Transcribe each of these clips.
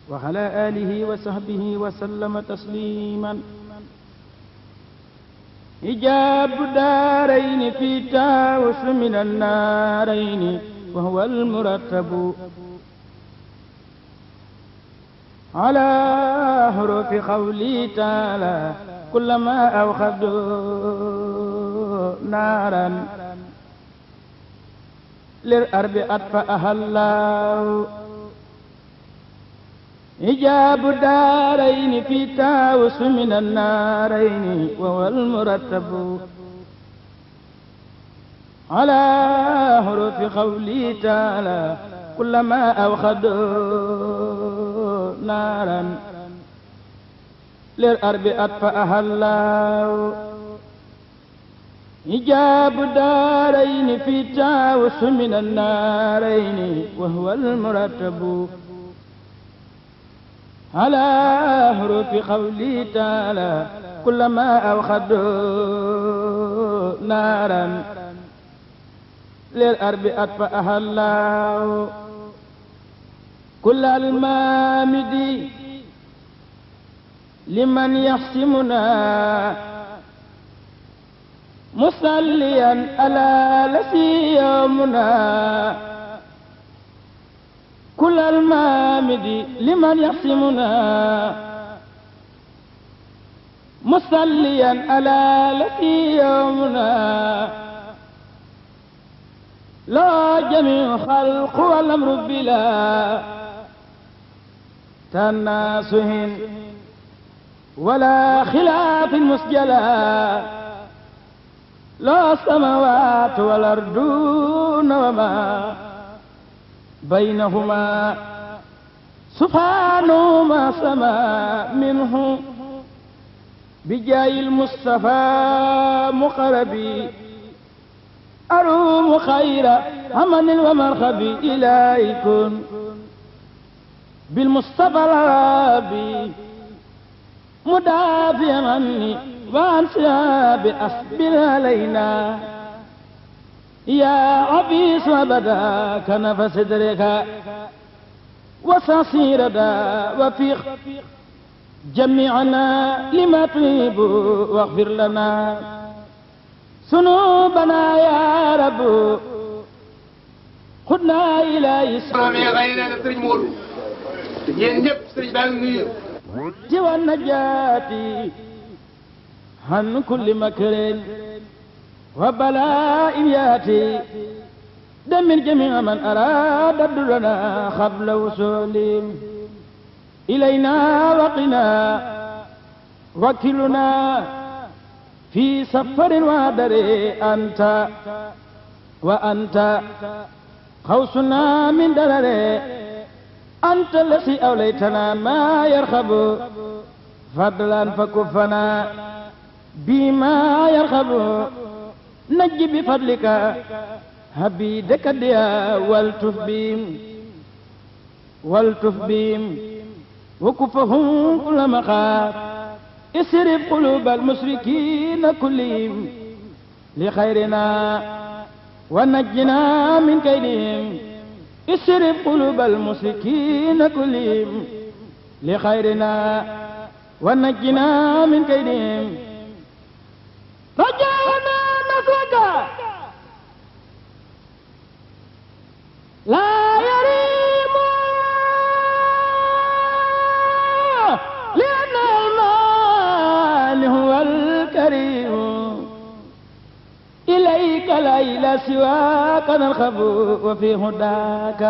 وعلى آله وصحبه وسلم تسليما إجاب دارين في تاوس من النارين وهو المرتب على حروف قوله تعالى كلما أوخذوا نارا للأرض أطفأها الله إجاب دارين في تاوس من النارين وهو المرتب على حروف قوله تعالى كلما أوخذوا نارا للأرض أطفأها الله إجاب دارين في تاوس من النارين وهو المرتب على حروف قوله تعالى كلما أوخذوا نارا للأرض أطفأها الله كل المامد لمن يحسمنا مصليا على لسي يومنا كل المامد لمن يحسمنا مصليا على لسي يومنا لا جميع خلق والأمر بلا تناسه ولا خلاف مسجلا لا السماوات والأرضون وما بينهما سبحانه ما سما منه بجاي المصطفى مقربي أروم خير همن ومرخبي إليكم بالمصطفى العربي مدافعا عني وعن سياب أصبر علينا يا عبيس أبدا كنفس صدرك وصاصير دا وفيق جميعنا لما تحب واغفر لنا ذنوبنا يا رب خذنا إلى جوا النجاة عن كل مكر وبلاء ياتي دمر جميع من أراد ضرنا قبل وصولهم إلينا وقنا وكلنا في سفر وادر أنت وأنت خوصنا من درر أنت الذي أوليتنا ما يرخب فضلا فكفنا بما يرخب نجي بفضلك حبيدك ديا والتف بهم وكفهم كل مخاف اسرف قلوب المشركين كلهم لخيرنا ونجنا من كيدهم اسرف قلوب المشركين كلهم لخيرنا ونجنا من كيدهم رجعنا نصرك لا يريم لأن المال هو الكريم إليك لا إله سواك نرخب وفي هداك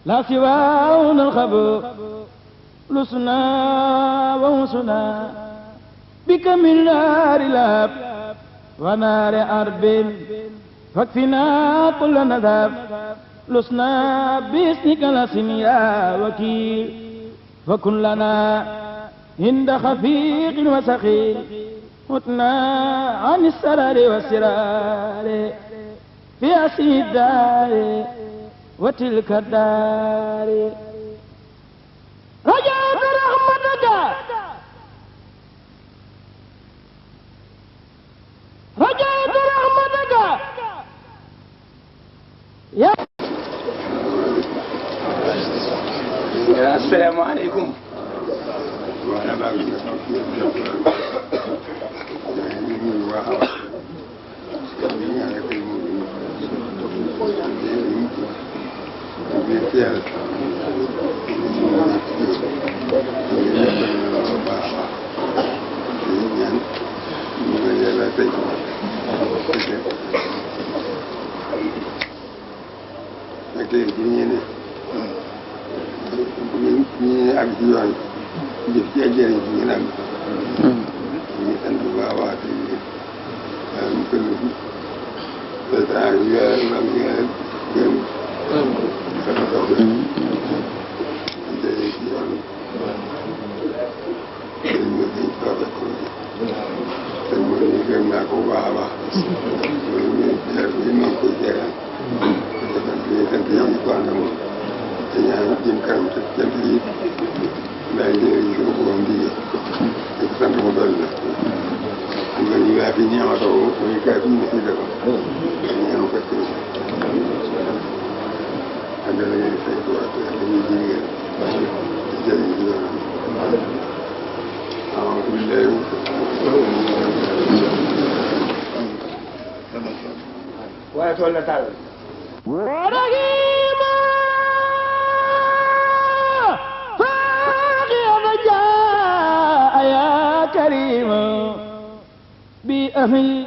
لا سواه نرخب لسنا وانسنا بك من نار لاب ونار أرب فاكفنا كل نذاب لسنا باسمك لسن يا وكيل فكن لنا عند خفيق وسخيل متنا عن السرر والسرار في أسي الدار وتلك الدار رجعت رحمتك رجعت رحمتك يا asalaamaaleykum. ak ci yoon jëf ci ak jëriñ ci ngeen am ñu sant bu baax a baax te mu gën a saa yu yàlla am gërëm sama kaw de ci yoon dañ ma dañ ko rek te mu ñu gërëm naa ko bu baax a baax loolu ñu ma koy jeexal te sant yow ñu ko ànd moom te ñaan jëm kanam te cant yi maa ngi leen di ko borom dige te sant mu doon na am nga ñu laa fi ñaamatoo muy kaa fi ñu si defa ñaan ko ci ànd la ngeen fay ko ak dañuy jigéen jëriñ ci yoonam alhamdulilah waaye tool na tàll كريم بأهل